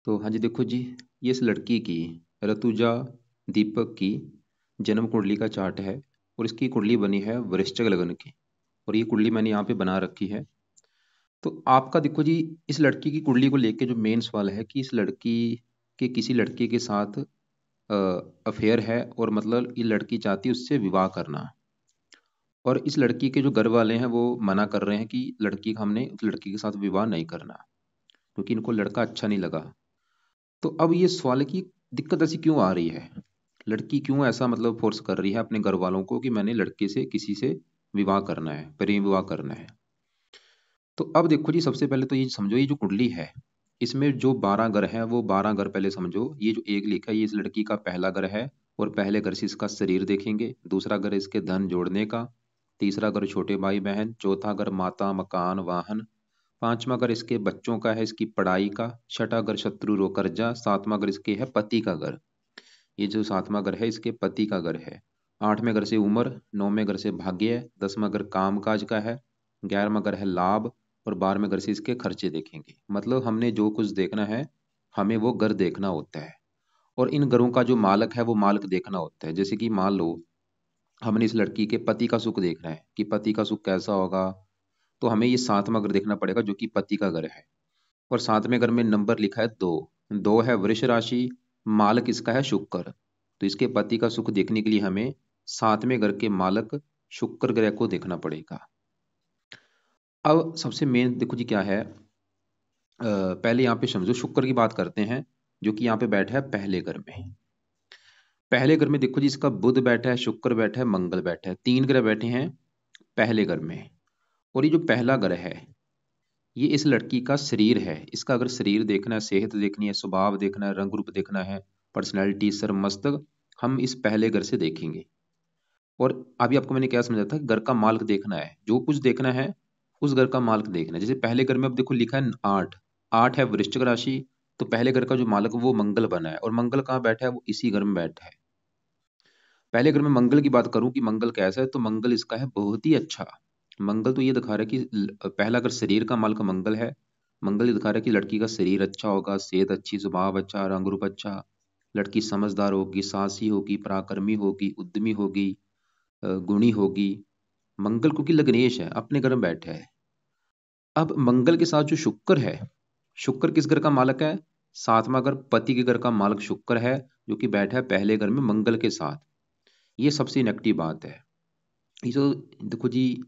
तो हाँ जी, देखो जी, ये इस लड़की की, ऋतुजा दीपक की जन्म कुंडली का चार्ट है। और इसकी कुंडली बनी है वृश्चिक लग्न की। और ये कुंडली मैंने यहाँ पे बना रखी है। तो आपका देखो जी, इस लड़की की कुंडली को लेके जो मेन सवाल है कि इस लड़की के किसी लड़के के साथ अफेयर है, और मतलब ये लड़की चाहती है उससे विवाह करना। और इस लड़की के जो घर वाले हैं वो मना कर रहे हैं कि लड़की हमने उस लड़की के साथ विवाह नहीं करना, क्योंकि इनको लड़का अच्छा नहीं लगा। तो अब ये सवाल है कि दिक्कत ऐसी क्यों आ रही है, लड़की क्यों ऐसा मतलब फोर्स कर रही है अपने घर वालों को कि मैंने लड़के से किसी से विवाह करना है, प्रेम विवाह करना है। तो अब देखो जी, सबसे पहले तो ये समझो, ये जो कुंडली है इसमें जो 12 घर हैं वो 12 घर पहले समझो। ये जो एक लिखा है ये इस लड़की का पहला घर है। और पहले घर से इसका शरीर देखेंगे, दूसरा घर इसके धन जोड़ने का, तीसरा घर छोटे भाई बहन, चौथा घर माता मकान वाहन, पांचवा घर इसके बच्चों का है, इसकी पढ़ाई का, छठा घर शत्रु रो कर्जा, सातवां घर इसके है पति का घर। ये जो सातवां घर है इसके पति का घर है। आठवें घर से उम्र, नौवें घर से भाग्य, दसवां घर काम काज का है, 11वां घर है लाभ, और 12वें घर से इसके खर्चे देखेंगे। मतलब हमने जो कुछ देखना है हमें वो घर देखना होता है। और इन घरों का जो मालक है वो मालक देखना होता है। जैसे कि मान लो हमने इस लड़की के पति का सुख देखना है कि पति का सुख कैसा होगा, तो हमें ये सातवां घर देखना पड़ेगा जो कि पति का घर है। और सातवें घर में नंबर लिखा है 2, 2 है वृष राशि, मालक इसका है शुक्र। तो इसके पति का सुख देखने के लिए हमें सातवें घर के मालक शुक्र ग्रह को देखना पड़ेगा। अब सबसे मेन देखो जी क्या है, पहले यहाँ पे समझो शुक्र की बात करते हैं, जो कि यहाँ पे बैठा है पहले घर में। पहले घर में देखो जी, इसका बुध बैठा है, शुक्र बैठा है, मंगल बैठा है, 3 ग्रह बैठे हैं पहले घर में। और ये जो पहला घर है ये इस लड़की का शरीर है। इसका अगर शरीर देखना है, सेहत देखनी है, स्वभाव देखना है, रंग रूप देखना है, पर्सनैलिटी, सर मस्तक, हम इस पहले घर से देखेंगे। और अभी आपको मैंने क्या समझा था, घर का मालिक देखना है, जो कुछ देखना है उस घर का मालिक देखना है। जैसे पहले घर में अब देखो लिखा है 8, 8 है वृश्चिक राशि। तो पहले घर का जो मालिक वो मंगल बना है, और मंगल कहाँ बैठा है, वो इसी घर में बैठा है। पहले अगर मैं मंगल की बात करूं कि मंगल कैसा है, तो मंगल इसका है बहुत ही अच्छा। मंगल तो ये दिखा रहा है कि पहला अगर शरीर का मालिक मंगल है, मंगल ये दिखा रहा है कि लड़की का शरीर अच्छा होगा, सेहत अच्छी, स्वभाव अच्छा, रंग रूप अच्छा, लड़की समझदार होगी, साहसी होगी, पराक्रमी होगी, उद्यमी होगी, गुणी होगी। मंगल क्योंकि लग्नेश है, अपने घर में बैठा है। अब मंगल के साथ जो शुक्र है, शुक्र किस घर का मालक है, सातवां घर पति के घर का मालक शुक्र है, जो कि बैठा है पहले घर में मंगल के साथ। ये सबसे नेगेटिव बात है। ये जो देखो जी,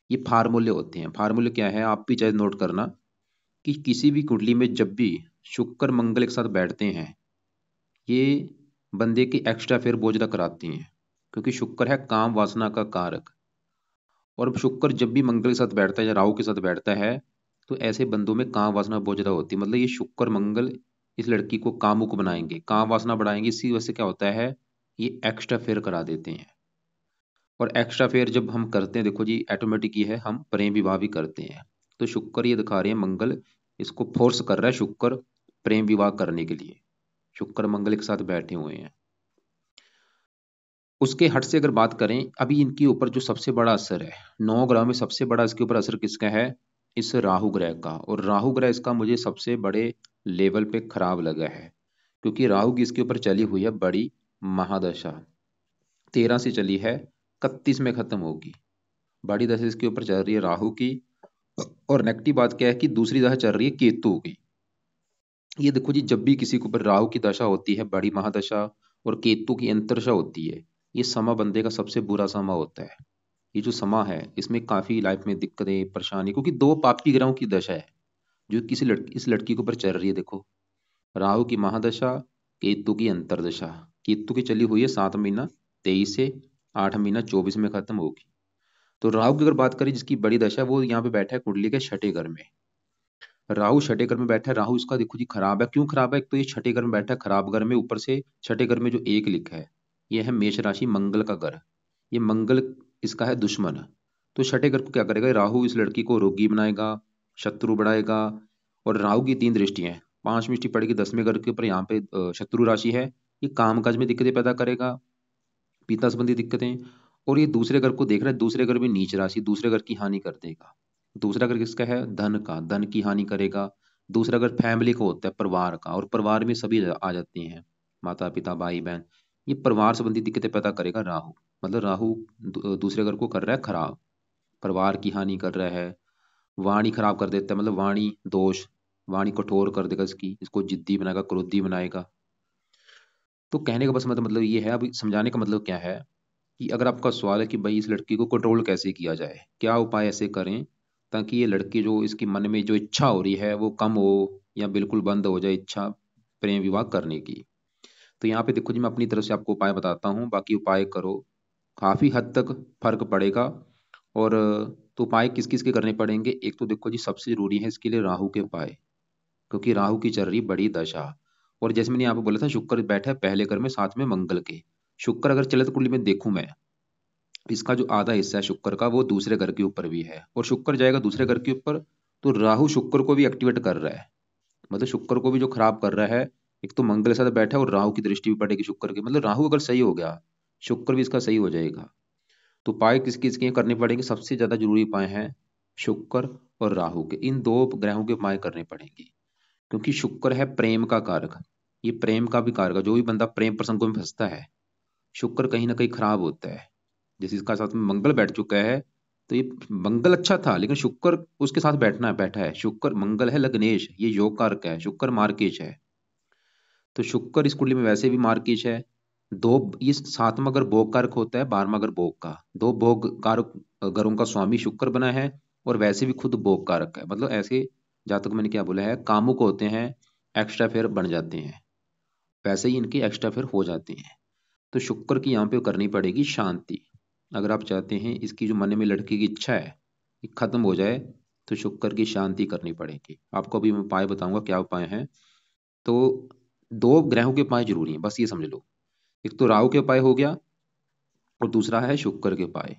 ये फार्मूले होते हैं। फार्मूले क्या है आप भी चाहे नोट करना, कि किसी भी कुंडली में जब भी शुक्र मंगल एक साथ बैठते हैं, ये बंदे की एक्स्ट्रा फेयर बोझला कराती हैं। क्योंकि शुक्र है काम वासना का कारक। और शुक्र जब भी मंगल के साथ बैठता है या राहु के साथ बैठता है, तो ऐसे बंदों में काम वासना बोझला होती है। मतलब ये शुक्र मंगल इस लड़की को कामुक बनाएंगे, काम वासना बढ़ाएंगे। इसी वजह से क्या होता है, ये एक्स्ट्रा फेयर करा देते हैं। और एक्स्ट्रा फेयर जब हम करते हैं, देखो जी ऑटोमेटिक ही है, हम प्रेम विवाह भी करते हैं। तो शुक्र ये दिखा रहे हैं मंगल इसको फोर्स कर रहा है, शुक्र प्रेम विवाह करने के लिए। शुक्र मंगल एक साथ बैठे हुए हैं। उसके हट से अगर बात करें, अभी इनके ऊपर जो सबसे बड़ा असर है, 9 ग्रह में सबसे बड़ा इसके ऊपर असर किसका है, इस राहु ग्रह का। और राहु ग्रह इसका मुझे सबसे बड़े लेवल पे खराब लगा है, क्योंकि राहु की इसके ऊपर चली हुई है बड़ी महादशा। 13 से चली है, 31 में खत्म होगी। बड़ी दशा इसके ऊपर चल रही है राहु की। और नेगेटिव बात क्या है कि दूसरी दशा चल रही है केतु की। ये देखो जी, जब भी किसी के ऊपर राहु की दशा होती है बड़ी महादशा, और केतु की अंतर्दशा होती है, ये समा बंदे का सबसे बुरा समा होता है। ये जो समा है इसमें काफी लाइफ में दिक्कतें परेशानी, क्योंकि दो पापी ग्रहों की दशा है जो किसी इस लड़की के ऊपर चल रही है। देखो, राहु की महादशा, केतु की अंतर्दशा। केतु की चली हुई है 7 महीना 23 से, 8 महीना 24 में खत्म होगी। तो राहु की अगर बात करें जिसकी बड़ी दशा है, वो यहाँ पे बैठा है कुंडली के छठे घर में। राहु छठे घर में बैठा है। राहु इसका देखो जी खराब है। क्यों खराब है, एक तो ये छठे घर में बैठा है खराब घर में, ऊपर से छठे घर में जो एक लिखा है ये है मेष राशि मंगल का घर। ये मंगल इसका है दुश्मन। तो छठे घर को क्या करेगा, राहु इस लड़की को रोगी बनाएगा, शत्रु बढ़ाएगा। और राहु की 3 दृष्टियां हैं, 5वीं दृष्टि पड़ेगी 10वें घर के ऊपर, यहाँ पे शत्रु राशि है। ये कामकाज में दिक्कतें पैदा करेगा, पिता संबंधी दिक्कतें। और ये दूसरे घर को देख रहा है, दूसरे घर में नीच राशि, दूसरे घर की हानि कर देगा। दूसरा घर किसका है, धन का, धन की हानि करेगा, दूसरा अगर फैमिली का होता है, परिवार का, और परिवार में सभी आ जाते हैं, माता पिता भाई बहन, ये परिवार संबंधी दिक्कतें पैदा करेगा राहु। मतलब राहु दूसरे घर को कर रहा है खराब, परिवार की हानि कर रहा है, वाणी खराब कर देता है, मतलब वाणी दोष, वाणी कठोर कर देगा इसकी, इसको जिद्दी बनाएगा, क्रोधी बनाएगा। तो कहने का बस मतलब ये है, अभी समझाने का मतलब क्या है कि अगर आपका सवाल है कि भाई इस लड़की को कंट्रोल कैसे किया जाए, क्या उपाय ऐसे करें ताकि ये लड़की जो इसके मन में जो इच्छा हो रही है वो कम हो या बिल्कुल बंद हो जाए इच्छा प्रेम विवाह करने की। तो यहाँ पे देखो जी, मैं अपनी तरफ से आपको उपाय बताता हूँ, बाकी उपाय करो, काफी हद तक फर्क पड़ेगा। और तो उपाय किस किस के करने पड़ेंगे, एक तो देखो जी सबसे जरूरी है इसके लिए राहु के उपाय, क्योंकि राहु की चल रही बड़ी दशा। और जैसे मैंने यहाँ पे बोला था, शुक्र बैठा है पहले घर में साथ में मंगल के। शुक्र अगर चले तो कुंडली में देखूं मैं, इसका जो आधा हिस्सा है शुक्र का वो दूसरे घर के ऊपर भी है, और शुक्र जाएगा दूसरे घर के ऊपर, तो राहु शुक्र को भी एक्टिवेट कर रहा है, मतलब शुक्र को भी जो खराब कर रहा है। एक तो मंगल के साथ बैठा है और राहु की दृष्टि भी पड़ेगी शुक्र की, मतलब राहु अगर सही हो गया शुक्र भी इसका सही हो जाएगा। तो उपाय किस किस के करने पड़ेंगे, सबसे ज्यादा जरूरी उपाय है शुक्र और राहु के, इन दो ग्रहों के उपाय करने पड़ेंगे। क्योंकि शुक्र है प्रेम का कारक, ये प्रेम का भी कारक, जो भी बंदा प्रेम प्रसंगों में फंसता है शुक्र कहीं ना कहीं खराब होता है। जैसे इसका साथ में मंगल बैठ चुका है, तो ये मंगल अच्छा था लेकिन शुक्र उसके साथ बैठा है, शुक्र मंगल है लग्नेश, ये योग कारक है, शुक्र मार्केश है। तो शुक्र इस कुंडली में वैसे भी मार्केश है। दो, ये सातवां अगर भोग कारक होता है, 12वां अगर भोग का, दो भोग कारक घरों का स्वामी शुक्र बना है, और वैसे भी खुद भोग कारक है, मतलब ऐसे जातक मैंने क्या बोला है, कामुक होते हैं, एक्स्ट्रा फेयर बन जाते हैं, वैसे ही इनके एक्स्ट्रा फेयर हो जाते हैं। तो शुक्र की यहाँ पे करनी पड़ेगी शांति। अगर आप चाहते हैं इसकी जो मन में लड़की की इच्छा है ये खत्म हो जाए, तो शुक्र की शांति करनी पड़ेगी। आपको अभी मैं उपाय बताऊंगा क्या उपाय है। तो दो ग्रहों के उपाय जरूरी हैं, बस ये समझ लो, एक तो राहु के उपाय हो गया और दूसरा है शुक्र के उपाय।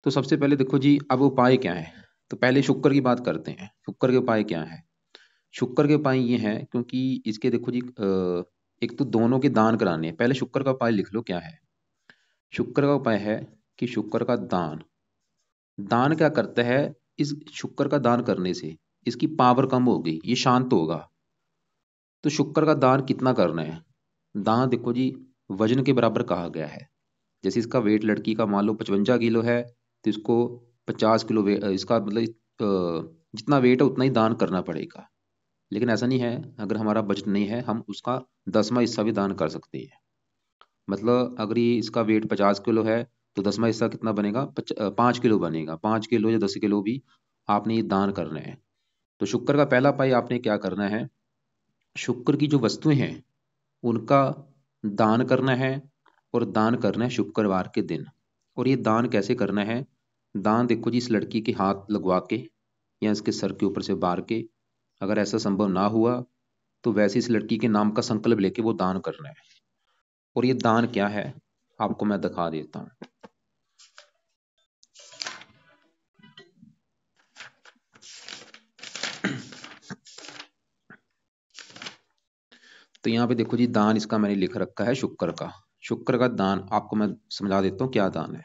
तो सबसे पहले देखो जी, अब उपाय क्या है, तो पहले शुक्र की बात करते हैं, शुक्र के उपाय क्या है। शुक्र के उपाय ये हैं, क्योंकि इसके देखो जी एक तो दोनों के दान कराने हैं, पहले शुक्र का उपाय लिख लो क्या है। शुक्र का उपाय है कि शुक्र का दान, दान क्या करता है, इस शुक्र का दान करने से इसकी पावर कम होगी, ये शांत होगा। तो शुक्र का दान कितना करना है, दान देखो जी वजन के बराबर कहा गया है। जैसे इसका वेट लड़की का मान लो 55 किलो है, तो इसको 50 किलो इसका मतलब जितना वेट है उतना ही दान करना पड़ेगा। लेकिन ऐसा नहीं है, अगर हमारा बजट नहीं है हम उसका 10वां हिस्सा भी दान कर सकते हैं। मतलब अगर ये इसका वेट 50 किलो है, तो 10वां हिस्सा कितना बनेगा, 5 किलो बनेगा, 5 किलो या 10 किलो भी आपने ये दान करना है। तो शुक्र का पहला पाई आपने क्या करना है, शुक्र की जो वस्तुएं हैं उनका दान करना है, और दान करना है शुक्रवार के दिन। और ये दान कैसे करना है, दान देखो जी इस लड़की के हाथ लगवा के या इसके सर के ऊपर से बार के, अगर ऐसा संभव ना हुआ तो वैसे इस लड़की के नाम का संकल्प लेके वो दान करना है। और ये दान क्या है आपको मैं दिखा देता हूँ। तो यहाँ पे देखो जी दान इसका मैंने लिख रखा है शुक्र का। शुक्र का दान आपको मैं समझा देता हूँ क्या दान है।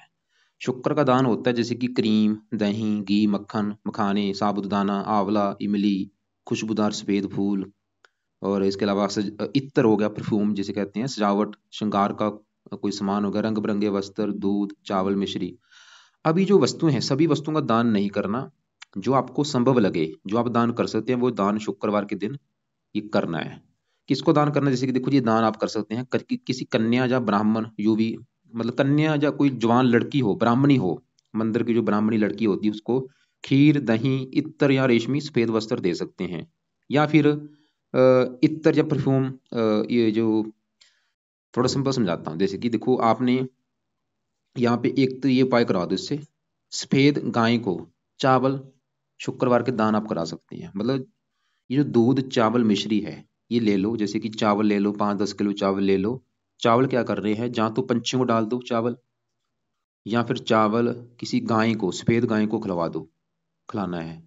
शुक्र का दान होता है जैसे कि क्रीम, दही, घी, मक्खन, मखाने, साबूदाना, आंवला, इमली, खुशबूदार सफेद फूल, और इसके अलावा इत्र हो गया, परफ्यूम जिसे कहते हैं, सजावट श्रृंगार का कोई सामान हो गया, रंग बिरंगे वस्त्र, दूध, चावल, मिश्री। अभी जो वस्तुएं हैं सभी वस्तुओं का दान नहीं करना, जो आपको संभव लगे जो आप दान कर सकते हैं वो दान शुक्रवार के दिन ये करना है। किसको दान करना है, जैसे कि देखो ये दान आप कर सकते हैं किसी कन्या या ब्राह्मण युवी, मतलब कन्या या कोई जवान लड़की हो, ब्राह्मणी हो, मंदिर की जो ब्राह्मणी लड़की होती है उसको खीर, दही, इत्र या रेशमी सफेद वस्त्र दे सकते हैं। या फिर इत्र या परफ्यूम, ये जो थोड़ा सिंपल समझाता हूँ, जैसे कि देखो आपने यहाँ पे एक तो ये उपाय करा दो इससे, सफेद गाय को चावल शुक्रवार के दान आप करा सकते हैं। मतलब ये जो दूध, चावल, मिश्री है ये ले लो, जैसे कि चावल ले लो, 5-10 किलो चावल ले लो। चावल क्या कर रहे हैं, जहाँ तो पंछियों को डाल दो चावल, या फिर चावल किसी गाय को, सफेद गाय को खिलवा दो, खिलाना है।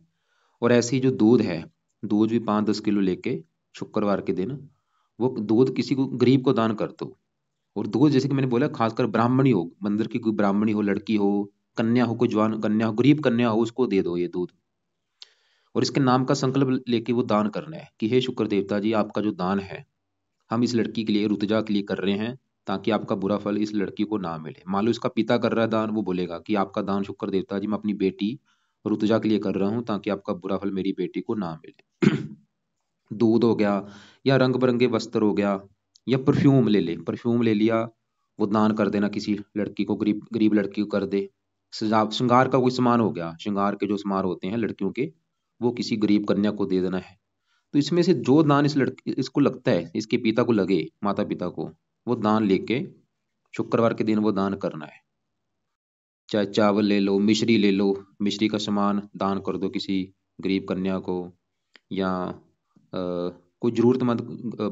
और ऐसे ही जो दूध है, दूध भी 5-10 किलो लेके शुक्रवार के दिन वो दूध किसी को गरीब को दान कर दो। और दूध जैसे कि मैंने बोला खासकर ब्राह्मणी हो, मंदिर की कोई ब्राह्मणी हो, लड़की हो, कन्या हो, कोई जवान कन्या हो, गरीब कन्या हो, उसको दे दो ये दूध। और इसके नाम का संकल्प लेके वो दान करना है कि हे शुक्र देवता जी, आपका जो दान है हम इस लड़की के लिए, रुतजा के लिए कर रहे हैं, ताकि आपका बुरा फल इस लड़की को ना मिले। मान लो इसका पिता कर रहा है दान, वो बोलेगा कि आपका दान शुक्र देवता जी मैं अपनी बेटी रुतजा के लिए कर रहा हूँ, ताकि आपका बुरा फल मेरी बेटी को ना मिले। दूध हो गया, या रंग बिरंगे वस्त्र हो गया, या परफ्यूम ले ले, परफ्यूम ले लिया, वो दान कर देना किसी लड़की को, गरीब गरीब लड़की को कर दे। सजा श्रृंगार का कोई सामान हो गया, श्रृंगार के जो सामान होते हैं लड़कियों के, वो किसी गरीब कन्या को दे देना है। तो इसमें से जो दान इस लड़की इसको लगता है, इसके पिता को लगे, माता पिता को, वो दान लेके शुक्रवार के दिन वो दान करना है। चाहे चावल ले लो, मिश्री ले लो, मिश्री का सामान दान कर दो किसी गरीब कन्या को, या कोई जरूरतमंद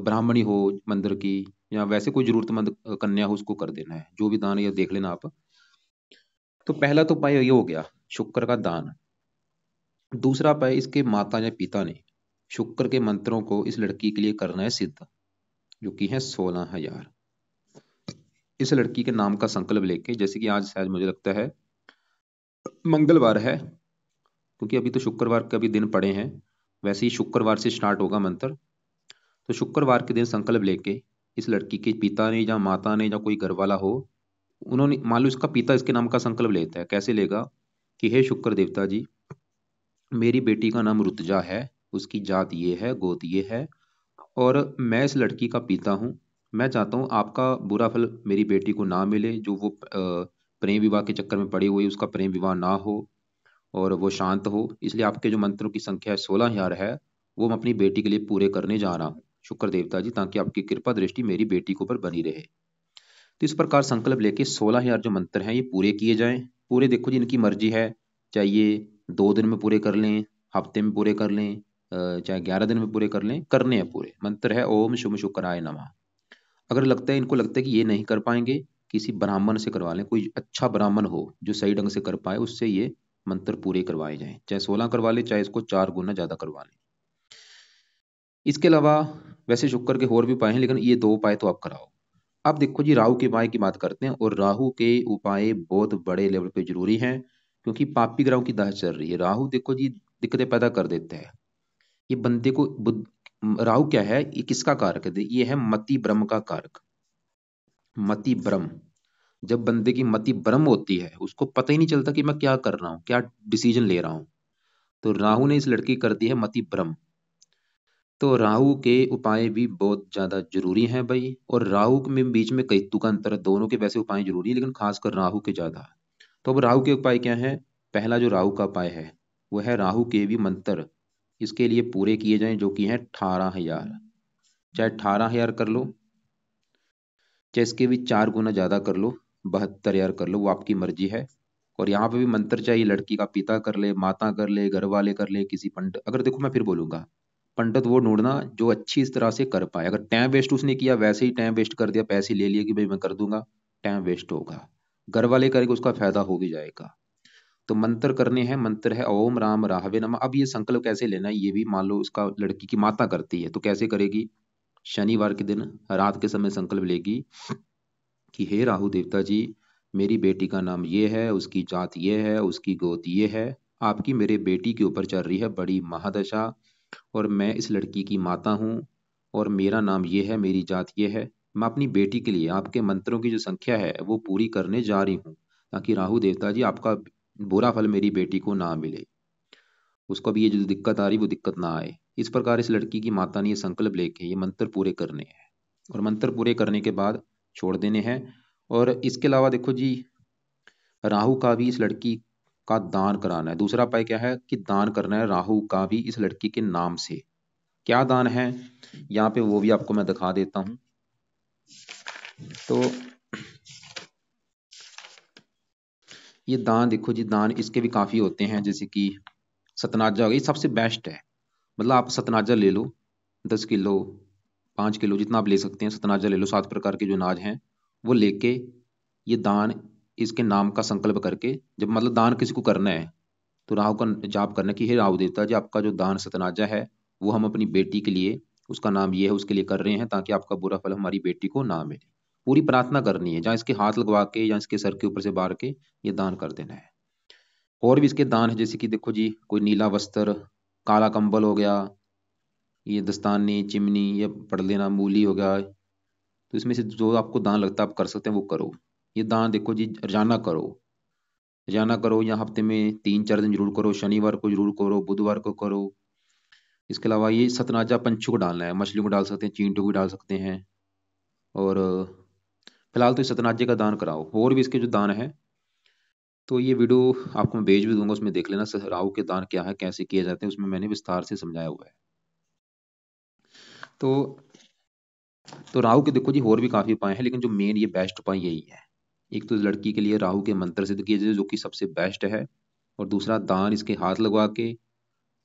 ब्राह्मणी हो मंदिर की, या वैसे कोई जरूरतमंद कन्या हो, उसको कर देना है। जो भी दान है ये देख लेना आप। तो पहला तो उपाय ये हो गया, शुक्र का दान। दूसरा उपाय, इसके माता या पिता ने शुक्र के मंत्रों को इस लड़की के लिए करना है सिद्ध, जो कि है 16,000। इस लड़की के नाम का संकल्प लेके, जैसे कि आज शायद मुझे लगता है मंगलवार है, क्योंकि अभी तो शुक्रवार के अभी दिन पड़े हैं, वैसे ही शुक्रवार से स्टार्ट होगा मंत्र। तो शुक्रवार के दिन संकल्प लेके इस लड़की के पिता ने या माता ने या कोई घर वाला हो, उन्होंने, मान लो इसका पिता इसके नाम का संकल्प लेता है, कैसे लेगा कि हे शुक्र देवता जी, मेरी बेटी का नाम रुतजा है, उसकी जात ये है, गोत ये है, और मैं इस लड़की का पिता हूँ। मैं चाहता हूँ आपका बुरा फल मेरी बेटी को ना मिले, जो वो प्रेम विवाह के चक्कर में पड़ी हुई, उसका प्रेम विवाह ना हो और वो शांत हो। इसलिए आपके जो मंत्रों की संख्या 16,000 है, वो मैं अपनी बेटी के लिए पूरे करने जा रहा हूँ शुक्र देवता जी, ताकि आपकी कृपा दृष्टि मेरी बेटी के ऊपर बनी रहे। तो इस प्रकार संकल्प लेके 16,000 जो मंत्र हैं ये पूरे किए जाएं। पूरे देखो जी, इनकी मर्जी है, चाहे ये 2 दिन में पूरे कर लें, हफ्ते में पूरे कर लें, चाहे 11 दिन में पूरे कर लें, करने हैं पूरे। मंत्र है ओम शुभ शुक्राय नमः। अगर लगता है, इनको लगता है कि ये नहीं कर पाएंगे, किसी ब्राह्मण से करवा लें, कोई अच्छा ब्राह्मण हो जो सही ढंग से कर पाए, उससे ये मंत्र पूरे करवाए जाएं। चाहे 16 करवा ले, चाहे इसको 4 गुना ज्यादा करवा लें। इसके अलावा वैसे शुक्र के और भी उपाय हैं, लेकिन ये 2 उपाय तो आप कराओ। अब देखो जी, राहु के उपाय की बात करते हैं, और राहु के उपाय बहुत बड़े लेवल पे जरूरी हैं, क्योंकि पापी ग्रहों की दशा चल रही है। राहु देखो जी दिक्कतें पैदा कर देता है। ये बंदे को राहु क्या है, ये किसका कारक है, ये है मति भ्रम का कारक। मति भ्रम, जब बंदे की मति भ्रम होती है, उसको पता ही नहीं चलता कि मैं क्या कर रहा हूँ, क्या डिसीजन ले रहा हूँ। तो राहु ने इस लड़की कर दी है मति भ्रम। तो राहु के उपाय भी बहुत ज्यादा जरूरी हैं भाई, और राहु में बीच में केतु का अंतर है, दोनों के वैसे उपाय जरूरी है, लेकिन खासकर राहु के ज्यादा। तो अब राहु के उपाय क्या है? पहला जो राहु का उपाय है वो है राहु के भी मंत्र इसके लिए पूरे किए जाएं, जो कि है 18,000। चाहे 18,000 कर लो, चाहे इसके भी 4 गुना ज्यादा कर लो, 72,000 कर लो, वो आपकी मर्जी है। और यहाँ पे भी मंत्र चाहिए, लड़की का पिता कर ले, माता कर ले, घर वाले कर ले, किसी पंडित। अगर देखो मैं फिर बोलूंगा, पंडित वो ढूंढना जो अच्छी इस तरह से कर पाए। अगर टाइम वेस्ट उसने किया, वैसे ही टाइम वेस्ट कर दिया, पैसे ले लिए कि भाई मैं कर दूंगा, टाइम वेस्ट होगा। घर वाले करेंगे, उसका फायदा हो भी जाएगा। तो मंत्र करने हैं, मंत्र है ओम राम राहवे नमः। अब ये संकल्प कैसे लेना है, ये भी मान लो उसका लड़की की माता करती है, तो कैसे करेगी? शनिवार के दिन रात के समय संकल्प लेगी कि हे राहु देवता जी, मेरी बेटी का नाम ये है, उसकी जात ये है, उसकी गोत ये है, आपकी मेरे बेटी के ऊपर चल रही है बड़ी महादशा, और मैं इस लड़की की माता हूँ, और मेरा नाम ये है, मेरी जात ये है। मैं अपनी बेटी के लिए आपके मंत्रों की जो संख्या है वो पूरी करने जा रही हूँ, ताकि राहु देवता जी आपका बुरा फल मेरी बेटी को ना मिले, उसको भी ये जो दिक्कत आ रही वो दिक्कत ना आए। इस प्रकार इस लड़की की माता ने ये संकल्प लेके ये मंत्र पूरे करने हैं, और मंत्र पूरे करने के बाद छोड़ देने हैं। और इसके अलावा देखो जी, राहु का भी इस लड़की का दान कराना है। दूसरा उपाय क्या है कि दान करना है राहु का भी इस लड़की के नाम से। क्या दान है यहाँ पे, वो भी आपको मैं दिखा देता हूं। तो ये दान देखो जी, दान इसके भी काफी होते हैं, जैसे कि सतनाजा हो गया, ये सबसे बेस्ट है। मतलब आप सतनाजा ले लो, 10 किलो, 5 किलो, जितना आप ले सकते हैं सतनाजा ले लो, 7 प्रकार के जो अनाज हैं वो लेके ये दान इसके नाम का संकल्प करके, जब मतलब दान किसी को करना है तो राहु का जाप करना कि हे राहु देवता जी, आपका जो दान सतनाजा है वो हम अपनी बेटी के लिए, उसका नाम ये है, उसके लिए कर रहे हैं, ताकि आपका बुरा फल हमारी बेटी को ना मिले। पूरी प्रार्थना करनी है, जहाँ इसके हाथ लगवा के या इसके सर के ऊपर से बार के ये दान कर देना है। और भी इसके दान है, जैसे कि देखो जी, कोई नीला वस्त्र, काला कंबल हो गया, ये दस्ताने, चिमनी, ये पढ़ लेना, मूली हो गया। तो इसमें से जो आपको दान लगता है आप कर सकते हैं वो करो। ये दान देखो जी, रोजाना करो, रोजाना करो, या हफ्ते में 3-4 दिन जरूर करो, शनिवार को जरूर करो, बुधवार को करो। इसके अलावा ये सतनाजा पंछी को डालना है, मछली को डाल सकते हैं, चींटू को भी डाल सकते हैं। और फिलहाल तो इस सतनाजे का दान कराओ, और भी इसके जो दान है तो ये वीडियो आपको मैं भेज भी दूंगा, उसमें देख लेना राहु के दान क्या है, कैसे किए जाते हैं, उसमें मैंने विस्तार से समझाया हुआ है। तो राहु के देखो जी और भी काफी उपाय हैं, लेकिन जो मेन ये बेस्ट उपाय यही है। एक तो लड़की के लिए राहु के मंत्र सिद्ध किए जाए, जो कि सबसे बेस्ट है। और दूसरा, दान इसके हाथ लगवा के,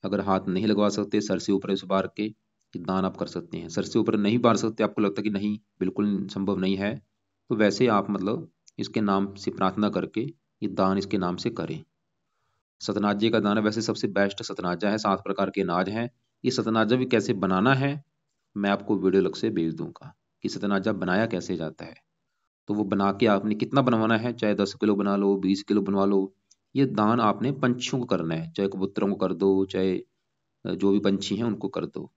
अगर हाथ नहीं लगवा सकते सर से ऊपर से बार के ये दान आप कर सकते हैं। सर से ऊपर नहीं बार सकते, आपको लगता है कि नहीं बिल्कुल संभव नहीं है, तो वैसे आप मतलब इसके नाम से प्रार्थना करके ये दान इसके नाम से करें। सतनाजे का दाना वैसे सबसे बेस्ट सतनाजा है, 7 प्रकार के अनाज हैं। ये सतनाजा भी कैसे बनाना है मैं आपको वीडियो अलग से भेज दूंगा, कि सतनाजा बनाया कैसे जाता है। तो वो बना के आपने कितना बनवाना है, चाहे 10 किलो बना लो, 20 किलो बनवा लो। ये दान आपने पंछियों को करना है, चाहे कबूतरों को कर दो, चाहे जो भी पंछी हैं उनको कर दो।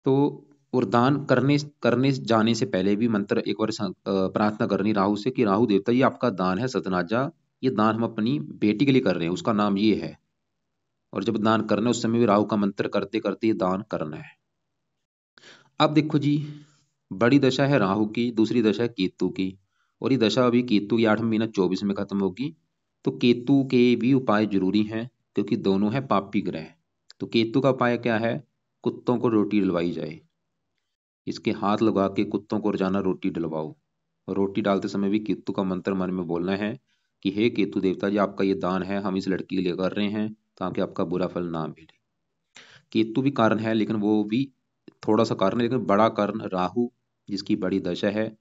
तो और दान करने करने जाने से पहले भी मंत्र एक बार प्रार्थना करनी राहु से, कि राहु देवता ये आपका दान है सतनाजा, ये दान हम अपनी बेटी के लिए कर रहे हैं, उसका नाम ये है। और जब दान करना है उस समय भी राहु का मंत्र करते करते ये दान करना है। अब देखो जी, बड़ी दशा है राहु की, दूसरी दशा है केतु की। और ये दशा अभी केतु की 8वें महीना 24 में खत्म होगी। तो केतु के भी उपाय जरूरी हैं, क्योंकि दोनों है पापी ग्रह। तो केतु का उपाय क्या है, कुत्तों को रोटी डलवाई जाए, इसके हाथ लगा के कुत्तों को रोजाना रोटी डलवाओ। और रोटी डालते समय भी केतु का मंत्र मन में बोलना है, कि हे केतु देवता जी आपका ये दान है, हम इस लड़की के लिए कर रहे हैं, ताकि आपका बुरा फल ना मिले। केतु भी कारण है, लेकिन वो भी थोड़ा सा कारण है, लेकिन बड़ा कारण राहु जिसकी बड़ी दशा है।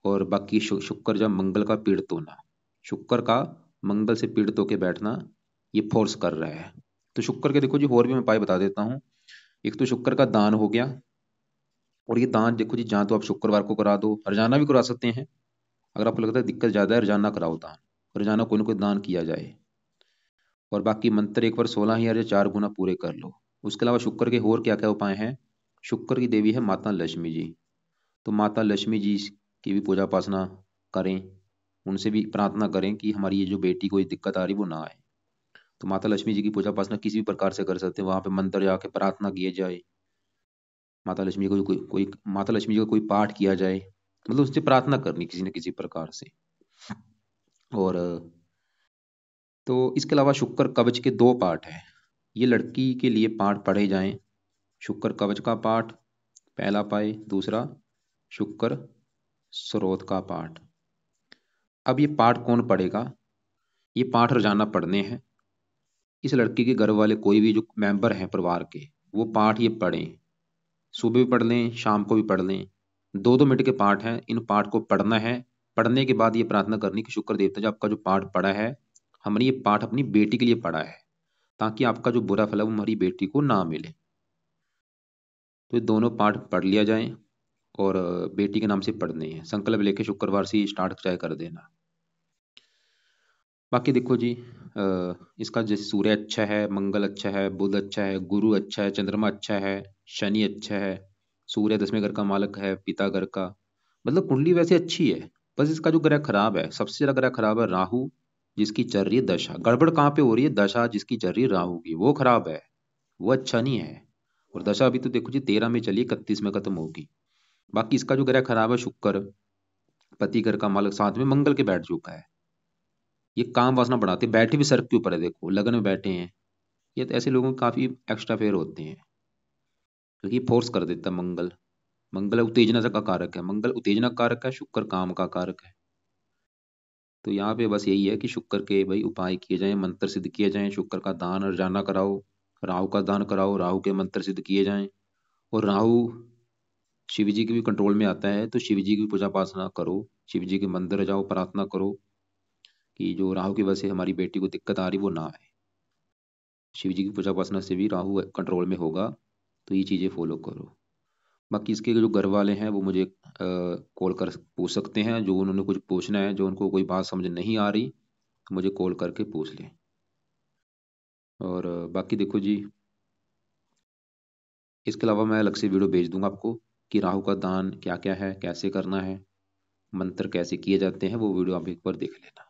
और बाकी शुक्र जब मंगल का पीड़ित होना, शुक्र का मंगल से पीड़ित होकर बैठना, ये फोर्स कर रहा है। तो शुक्र के देखो जी और भी मैं उपाय बता देता हूँ। एक तो शुक्र का दान हो गया। और ये दान देखो जी, जहाँ तो आप शुक्रवार को करा दो, रोजाना भी करा सकते हैं। अगर आपको लगता है दिक्कत ज्यादा है, रोजाना कराओ दान, रोजाना कोई ना कोई दान किया जाए। और बाकी मंत्र एक बार 16,000 या 4 गुना पूरे कर लो। उसके अलावा शुक्र के और क्या क्या उपाय हैं। शुक्र की देवी है माता लक्ष्मी जी। तो माता लक्ष्मी जी की भी पूजा उपासना करें, उनसे भी प्रार्थना करें कि हमारी ये जो बेटी को ये दिक्कत आ रही वो ना आए। तो माता लक्ष्मी जी की पूजा उपासना किसी भी प्रकार से कर सकते हैं, वहां पे मंदिर जाके प्रार्थना किए जाए, माता लक्ष्मी को कोई माता लक्ष्मी जी का कोई पाठ किया जाए, मतलब उससे प्रार्थना करनी किसी न किसी प्रकार से। और तो इसके अलावा शुक्र कवच के 2 पाठ हैं, ये लड़की के लिए पाठ पढ़े जाएं। शुक्र कवच का पाठ पहला पाए, दूसरा शुक्र स्रोत का पाठ। अब ये पाठ कौन पढ़ेगा, ये पाठ रोजाना पढ़ने हैं। इस लड़की के घर वाले कोई भी जो मेंबर हैं परिवार के, वो पाठ ये पढ़ें, सुबह भी पढ़ लें, शाम को भी पढ़ लें। 2-2 मिनट के पाठ हैं, इन पाठ को पढ़ना है। पढ़ने के बाद ये प्रार्थना करनी कि शुक्र देवता जी आपका जो पाठ पढ़ा है, हमने ये पाठ अपनी बेटी के लिए पढ़ा है, ताकि आपका जो बुरा फल है वो हमारी बेटी को ना मिले। तो ये दोनों पाठ पढ़ लिया जाए, और बेटी के नाम से पढ़ने हैं, संकल्प लेके शुक्रवार से स्टार्ट चाहे कर देना। बाकी देखो जी, इसका जैसे सूर्य अच्छा है, मंगल अच्छा है, बुध अच्छा है, गुरु अच्छा है, चंद्रमा अच्छा है, शनि अच्छा है। सूर्य 10वें घर का मालक है, पिता घर का, मतलब कुंडली वैसे अच्छी है। बस इसका जो ग्रह खराब है, सबसे ज्यादा ग्रह खराब है राहु, जिसकी चल रही है दशा। गड़बड़ कहाँ पे हो रही है, दशा जिसकी चल रही है राहु की वो खराब है, वो अच्छा नहीं है। और दशा अभी तो देखो जी 13 में चली, 31 में खत्म होगी। बाकी इसका जो ग्रह खराब है शुक्र, पति घर का मालक, साथ में मंगल के बैठ चुका है। ये काम वासना बढ़ाते, बैठे भी सर के ऊपर है, देखो लगन में बैठे हैं। ये तो ऐसे लोगों के काफी एक्स्ट्रा फेयर होते हैं, क्योंकि फोर्स कर देता है मंगल। मंगल उत्तेजना का कारक है, मंगल उत्तेजना का कारक है, शुक्र काम का कारक है। तो यहाँ पे बस यही है कि शुक्र के भाई उपाय किए जाएं, मंत्र सिद्ध किए जाएं, शुक्र का दान रोजाना कराओ, राहु का दान कराओ, राहु के मंत्र सिद्ध किए जाएं। और राहु शिव जी के भी कंट्रोल में आता है, तो शिव जी की पूजा उपासना करो, शिव जी के मंदिर जाओ, प्रार्थना करो कि जो राहु की वजह से हमारी बेटी को दिक्कत आ रही वो ना आए। शिव जी की पूजा उपासना से भी राहु कंट्रोल में होगा। तो ये चीज़ें फॉलो करो। बाकी इसके जो घर वाले हैं वो मुझे कॉल कर पूछ सकते हैं, जो उन्होंने कुछ पूछना है, जो उनको कोई बात समझ नहीं आ रही, तो मुझे कॉल करके पूछ लें। और बाकी देखो जी, इसके अलावा मैं अलग से वीडियो भेज दूंगा आपको कि राहु का दान क्या क्या है, कैसे करना है, मंत्र कैसे किए जाते हैं, वो वीडियो आप एक बार देख लेना।